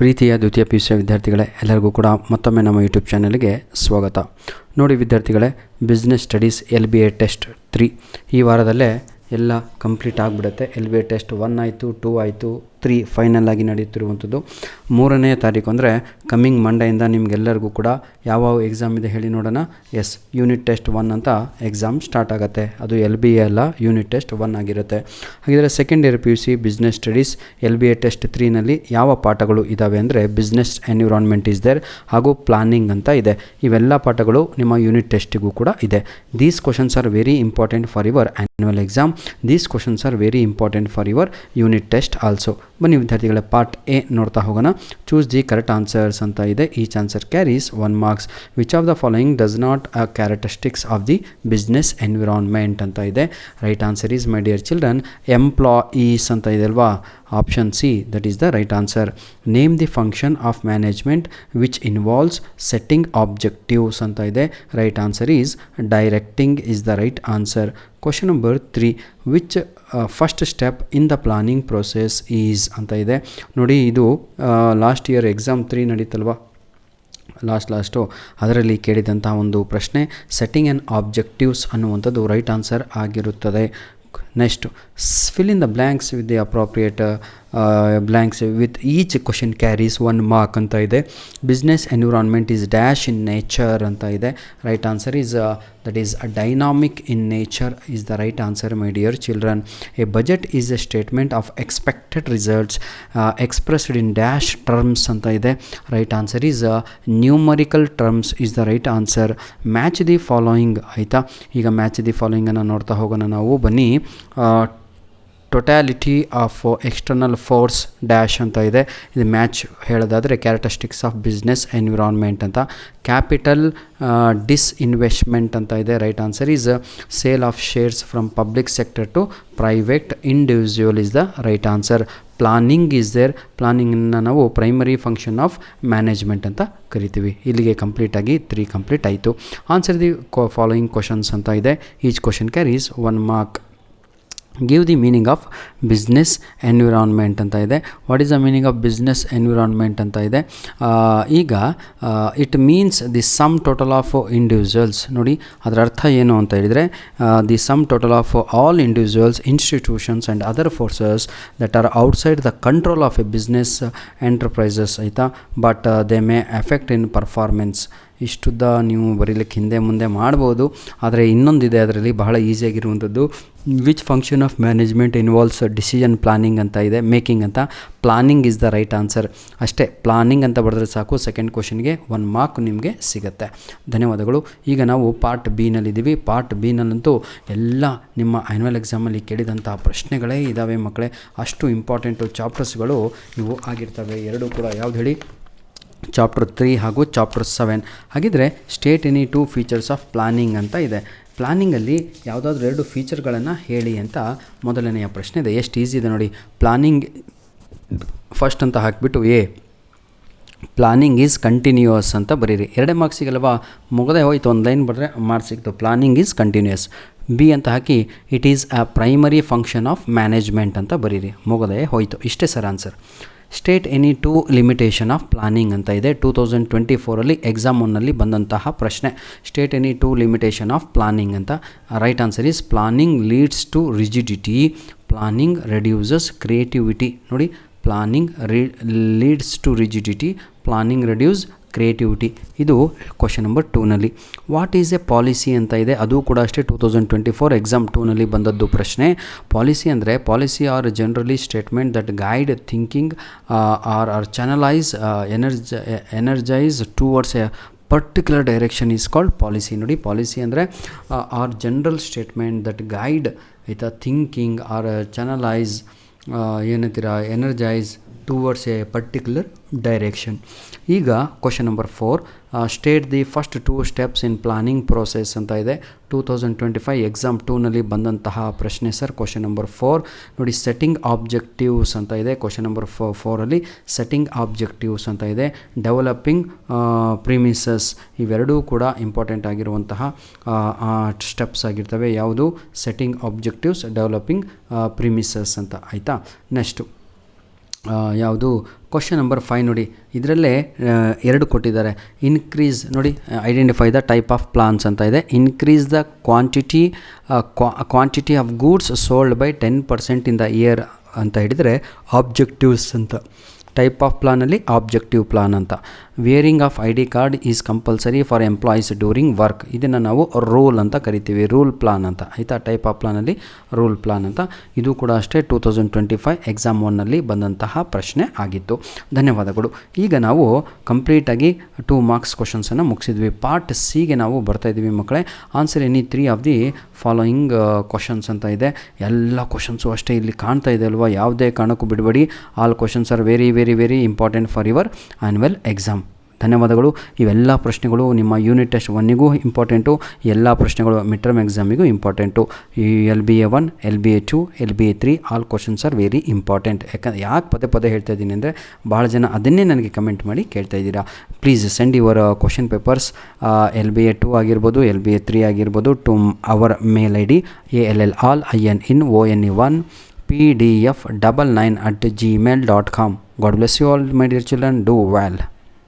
ಪ್ರೀತಿಯ ದ್ವಿತೀಯ PUC ವಿದ್ಯಾರ್ಥಿಗಳೇ, ಎಲ್ಲರಿಗೂ ಕೂಡ ಮತ್ತೊಮ್ಮೆ ನಮ್ಮ ಯೂಟ್ಯೂಬ್ ಚಾನಲ್ಗೆ ಸ್ವಾಗತ. ನೋಡಿ ವಿದ್ಯಾರ್ಥಿಗಳೇ, ಬಿಸ್ನೆಸ್ ಸ್ಟಡೀಸ್ LBA ಟೆಸ್ಟ್ 3 ಈ ವಾರದಲ್ಲೇ ಎಲ್ಲ ಕಂಪ್ಲೀಟ್ ಆಗಿಬಿಡುತ್ತೆ. LBA ಟೆಸ್ಟ್ 1 ಆಯಿತು, 2 ಆಯಿತು, 3 ಫೈನಲ್ ಆಗಿ ನಡೆಯುತ್ತಿರುವಂಥದ್ದು. 3ನೇ ತಾರೀಕು ಅಂದರೆ ಕಮ್ಮಿಂಗ್ ಮಂಡೆಯಿಂದ ನಿಮಗೆಲ್ಲರಿಗೂ ಕೂಡ ಯಾವ ಎಕ್ಸಾಮ್ ಇದೆ ಹೇಳಿ ನೋಡೋಣ. ಎಸ್, ಯೂನಿಟ್ ಟೆಸ್ಟ್ 1 ಅಂತ ಎಕ್ಸಾಮ್ ಸ್ಟಾರ್ಟ್ ಆಗುತ್ತೆ. ಅದು LBA ಅಲ್ಲ, ಯೂನಿಟ್ ಟೆಸ್ಟ್ 1 ಆಗಿರುತ್ತೆ. ಹಾಗಿದ್ರೆ second year PUC business studies LBA test 3ನಲ್ಲಿ ಯಾವ ಪಾಠಗಳು ಇದ್ದಾವೆ ಅಂದರೆ ಬಿಸ್ನೆಸ್ ಎನ್ವಿರಾನ್ಮೆಂಟ್ ಇಸ್ ದೇರ್ ಹಾಗೂ ಪ್ಲಾನಿಂಗ್ ಅಂತ ಇದೆ. ಇವೆಲ್ಲ ಪಾಠಗಳು ನಿಮ್ಮ ಯೂನಿಟ್ ಟೆಸ್ಟಿಗೂ ಕೂಡ ಇದೆ. These questions are very important for your annual exam. These questions are very important for your unit test also. ಬನ್ನಿ ವಿದ್ಯಾರ್ಥಿಗಳ ಪಾರ್ಟ್ ಎ ನೋಡ್ತಾ ಹೋಗೋಣ. ಚೂಸ್ ದಿ ಕರೆಕ್ಟ್ ಆನ್ಸರ್ಸ್ ಅಂತ ಇದೆ. Each answer carries 1 marks. Which of the following does not a characteristics of the business environment ಅಂತ ಇದೆ. Right answer is, my dear children, employees ಅಂತ ಇದೆ ಅಲ್ವಾ. Option C, that is the right answer. Name the function of management which involves setting objectives ಅಂತ ಇದೆ. Right answer is directing is the right answer. Question number 3, which first step in the planning process is ಅಂತ ಇದೆ. ನೋಡಿ, ಇದು last year exam 3 ನಡೀತಲ್ವ, last ಅದರಲ್ಲಿ ಕೇಳಿದಂಥ ಒಂದು ಪ್ರಶ್ನೆ. Setting and objectives ಅನ್ನುವಂಥದ್ದು ರೈಟ್ ಆನ್ಸರ್ ಆಗಿರುತ್ತದೆ. Next, fill in the blanks with the appropriate blanks with each question carries 1 mark ಅಂತ ಇದೆ. Business environment is dash in nature ಅಂತ ಇದೆ. Right answer is that is a dynamic in nature is the right answer, my dear children. A budget is a statement of expected results expressed in dash terms anta ide. Right answer is numerical terms is the right answer. Match the following aita. ಈಗ match the following ಅನ್ನು ನೋಡ್ತಾ ಹೋಗೋಣ ನಾವು. ಬನ್ನಿ, totality of external force dash ಅಂತ ಇದೆ. ಇದು match ಹೇಳೋದಾದರೆ ಕ್ಯಾರೆಕ್ಟರಿಸ್ಟಿಕ್ಸ್ ಆಫ್ ಬಿಸ್ನೆಸ್ ಎನ್ವಿರಾನ್ಮೆಂಟ್ ಅಂತ. ಕ್ಯಾಪಿಟಲ್ ಡಿಸ್ಇನ್ವೆಸ್ಟ್ಮೆಂಟ್ ಅಂತ ಇದೆ. Right answer is sale of shares from public sector to private individual is the right answer. Planning is there. ಪ್ಲಾನಿಂಗನ್ನು ನಾವು primary function of management ಅಂತ ಕರಿತೀವಿ. ಇಲ್ಲಿಗೆ ಕಂಪ್ಲೀಟಾಗಿ 3 ಕಂಪ್ಲೀಟ್ ಆಯಿತು. ಆನ್ಸರ್ ದಿ ಫಾಲೋಯಿಂಗ್ ಕ್ವಶನ್ಸ್ ಅಂತ ಇದೆ. Each question carries 1 mark. Give the meaning of business environment ಅಂತ ಇದೆ. What is the meaning of business environment ಅಂತ ಇದೆ. ಈಗ it means the sum total of individuals. ನೋಡಿ, ಅದರ ಅರ್ಥ ಏನು ಅಂತ ಹೇಳಿದರೆ, the sum total of all individuals, institutions and other forces that are outside the control of a business enterprises ಆಯಿತಾ, but they may effect in performance. ಇಷ್ಟುದ್ದ ನೀವು ಬರೀಲಿಕ್ಕೆ ಹಿಂದೆ ಮುಂದೆ ಮಾಡ್ಬೋದು, ಆದರೆ ಇನ್ನೊಂದಿದೆ ಅದರಲ್ಲಿ ಬಹಳ ಈಸಿಯಾಗಿರುವಂಥದ್ದು. Which function of management involves decision planning ಅಂತ ಇದೆ, ಮೇಕಿಂಗ್ ಅಂತ. Planning is the right answer. ಅಷ್ಟೇ, ಪ್ಲಾನಿಂಗ್ ಅಂತ ಬರೆದ್ರೆ ಸಾಕು. ಸೆಕೆಂಡ್ ಕ್ವಶನ್ಗೆ 1 ಮಾರ್ಕ್ ನಿಮಗೆ ಸಿಗುತ್ತೆ. ಧನ್ಯವಾದಗಳು. ಈಗ ನಾವು ಪಾರ್ಟ್ ಬಿನಲ್ಲಿದ್ದೀವಿ. ಪಾರ್ಟ್ ಬಿನಲ್ಲಂತೂ ಎಲ್ಲ ನಿಮ್ಮ ಆ್ಯನ್ಯುವಲ್ ಎಕ್ಸಾಮಲ್ಲಿ ಕೇಳಿದಂಥ ಪ್ರಶ್ನೆಗಳೇ ಇದ್ದಾವೆ ಮಕ್ಕಳೇ. ಅಷ್ಟು ಇಂಪಾರ್ಟೆಂಟು ಚಾಪ್ಟರ್ಸ್ಗಳು ಇವು ಆಗಿರ್ತವೆ. ಎರಡೂ ಕೂಡ ಯಾವ್ದು ಹೇಳಿ, ಚಾಪ್ಟರ್ 3 ಹಾಗೂ ಚಾಪ್ಟರ್ 7. ಹಾಗಿದ್ರೆ state any 2 features of planning ಅಂತ ಇದೆ. ಪ್ಲಾನಿಂಗಲ್ಲಿ ಯಾವುದಾದ್ರೂ 2 ಫೀಚರ್ಗಳನ್ನು ಹೇಳಿ ಅಂತ ಮೊದಲನೆಯ ಪ್ರಶ್ನೆ ಇದೆ. ಎಷ್ಟು ಈಸಿ ಇದೆ ನೋಡಿ. ಪ್ಲಾನಿಂಗ್ ಫಸ್ಟ್ ಅಂತ ಹಾಕಿಬಿಟ್ಟು ಪ್ಲಾನಿಂಗ್ ಈಸ್ ಕಂಟಿನ್ಯೂಯಸ್ ಅಂತ ಬರೀರಿ. 2 ಮಾರ್ಕ್ಸ್ ಸಿಗಲ್ವಾ, ಮುಗದೆ ಹೋಯ್ತು. 1 ಲೈನ್ ಬರೆದ್ರೆ ಮಾರ್ಕ್ಸ್ ಸಿಕ್ತು. Planning is continuous. ಬಿ ಅಂತ ಹಾಕಿ it is a primary function of management ಅಂತ ಬರೀರಿ. ಮುಗದೆ ಹೋಯಿತು. ಇಷ್ಟೇ sir answer. State any 2 limitation of planning ಅಂತ ಇದೆ. 2024 ಎಕ್ಸಾಮ್ 1ನಲ್ಲಿ ಬಂದಂತಹ ಪ್ರಶ್ನೆ. State any 2 limitation of planning ಅಂತ. Right answer is planning leads to rigidity, planning reduces creativity. ನೋಡಿ, planning leads to rigidity, planning reduce creativity. ಇದು ಕ್ವಶನ್ ನಂಬರ್ 2ನಲ್ಲಿ. What is a policy ಅಂತ ಇದೆ. ಅದು ಕೂಡ ಅಷ್ಟೇ 2024 ಎಕ್ಸಾಮ್ 2ನಲ್ಲಿ ಬಂದದ್ದು ಪ್ರಶ್ನೆ. ಪಾಲಿಸಿ ಅಂದರೆ policy are generally statement that guide thinking or channelise energise towards a particular direction is called policy. ನೋಡಿ, ಪಾಲಿಸಿ ಅಂದರೆ are general statement that guide ಆಯಿತಾ ಥಿಂಕಿಂಗ್ ಆರ್ ಚಾನಲೈಸ್ ಏನಂತೀರಾ energise towards a particular direction. ಈಗ question number 4, state the first 2 steps in planning process ಅಂತ ಇದೆ. 2025 exam 2ನಲ್ಲಿ ಬಂದಂತಹ ಪ್ರಶ್ನೆ sir. Question number 4 ನೋಡಿ, ಸೆಟ್ಟಿಂಗ್ ಆಬ್ಜೆಕ್ಟಿವ್ಸ್ ಅಂತ ಇದೆ. ಕ್ವಶನ್ ನಂಬರ್ 4ಅಲ್ಲಿ ಸೆಟ್ಟಿಂಗ್ ಆಬ್ಜೆಕ್ಟಿವ್ಸ್ ಅಂತ ಇದೆ. ಡೆವಲಪಿಂಗ್ ಪ್ರಿಮಿಸಸ್, ಇವೆರಡೂ ಕೂಡ ಇಂಪಾರ್ಟೆಂಟ್ ಆಗಿರುವಂತಹ ಸ್ಟೆಪ್ಸ್ ಆಗಿರ್ತವೆ. ಯಾವುದು? ಸೆಟ್ಟಿಂಗ್ ಆಬ್ಜೆಕ್ಟಿವ್ಸ್, ಡೆವಲಪಿಂಗ್ ಪ್ರಿಮಿಸಸ್ ಅಂತ. ಆಯಿತಾ. ನೆಕ್ಸ್ಟು ಯಾವುದು ಕ್ವಶನ್ ನಂಬರ್ 5 ನೋಡಿ, ಇದರಲ್ಲೇ 2 ಕೊಟ್ಟಿದ್ದಾರೆ. ಇನ್ಕ್ರೀಸ್ ನೋಡಿ, identify the type of plans ಅಂತ ಇದೆ. Increase the quantity of goods sold by 10% in the year ಅಂತ ಹೇಳಿದರೆ ಆಬ್ಜೆಕ್ಟಿವ್ಸ್ ಅಂತ. ಟೈಪ್ ಆಫ್ ಪ್ಲಾನಲ್ಲಿ ಆಬ್ಜೆಕ್ಟಿವ್ ಪ್ಲಾನ್ ಅಂತ. Wearing of ID card is compulsory for employees during work, ಇದನ್ನು ನಾವು ರೂಲ್ ಅಂತ ಕರಿತೀವಿ, ರೂಲ್ ಪ್ಲಾನ್ ಅಂತ ಆಯಿತಾ. ಟೈಪ್ ಆಫ್ ಪ್ಲಾನಲ್ಲಿ ರೂಲ್ ಪ್ಲಾನ್ ಅಂತ. ಇದು ಕೂಡ ಅಷ್ಟೇ 2025 ಎಕ್ಸಾಮ್ 1ನಲ್ಲಿ ಬಂದಂತಹ ಪ್ರಶ್ನೆ ಆಗಿತ್ತು. ಧನ್ಯವಾದಗಳು. ಈಗ ನಾವು ಕಂಪ್ಲೀಟಾಗಿ 2 ಮಾರ್ಕ್ಸ್ ಕ್ವಶನ್ಸನ್ನು ಮುಗಿಸಿದ್ವಿ. ಪಾರ್ಟ್ ಸಿಗೆ ನಾವು ಬರ್ತಾಯಿದ್ದೀವಿ ಮಕ್ಕಳೇ. Answer any 3 of the following questions ಅಂತ ಇದೆ. ಎಲ್ಲ ಕ್ವಶನ್ಸು ಅಷ್ಟೇ ಇಲ್ಲಿ ಕಾಣ್ತಾ ಇದೆ ಅಲ್ವಾ, ಯಾವುದೇ ಕಾರಣಕ್ಕೂ ಬಿಡಬೇಡಿ. All questions are very very very important for your annual exam. ಧನ್ಯವಾದಗಳು. ಇವೆಲ್ಲ ಪ್ರಶ್ನೆಗಳು ನಿಮ್ಮ ಯೂನಿಟ್ ಟೆಸ್ಟ್ 1ನಿಗೂ ಇಂಪಾರ್ಟೆಂಟು, ಎಲ್ಲ ಪ್ರಶ್ನೆಗಳು ಮಿಡ್ ಟರ್ಮ್ ಎಕ್ಸಾಮಿಗೂ ಇಂಪಾರ್ಟೆಂಟು. ಈ LBA 1, LBA 2, LBA 3 all questions are very important. ಯಾಕೆ ಪದೇ ಪದೇ ಹೇಳ್ತಾ ಇದ್ದೀನಿ ಅಂದರೆ ಭಾಳ ಜನ ಅದನ್ನೇ ನನಗೆ ಕಮೆಂಟ್ ಮಾಡಿ ಕೇಳ್ತಾ ಇದ್ದೀರಾ. Please send your question papers, LBA 2 ಆಗಿರ್ಬೋದು, LBA 3 ಆಗಿರ್ಬೋದು, to our mail ID ALLININONE1PDF99@gmail.com. God bless you all, my dear children. Do well.